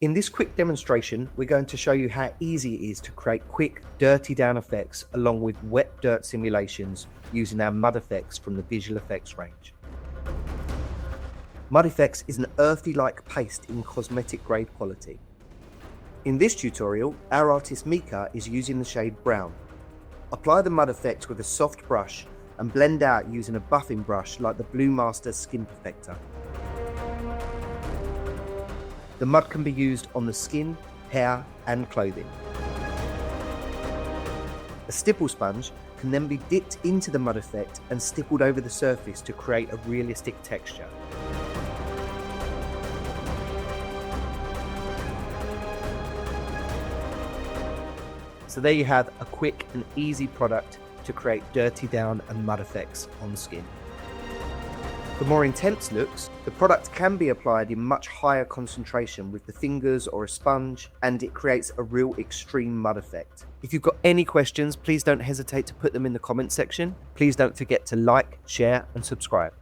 In this quick demonstration, we're going to show you how easy it is to create quick, dirty down effects along with wet dirt simulations using our mud effects from the visual effects range. Mud effects is an earthy-like paste in cosmetic grade quality. In this tutorial, our artist Mika is using the shade brown. Apply the mud effect with a soft brush and blend out using a buffing brush like the Blue Master Skin Perfector. The mud can be used on the skin, hair and clothing. A stipple sponge can then be dipped into the mud effect and stippled over the surface to create a realistic texture. So there you have a quick and easy product to create dirty down and mud effects on the skin. For more intense looks, the product can be applied in much higher concentration with the fingers or a sponge, and it creates a real extreme mud effect. If you've got any questions, please don't hesitate to put them in the comment section. Please don't forget to like, share and subscribe.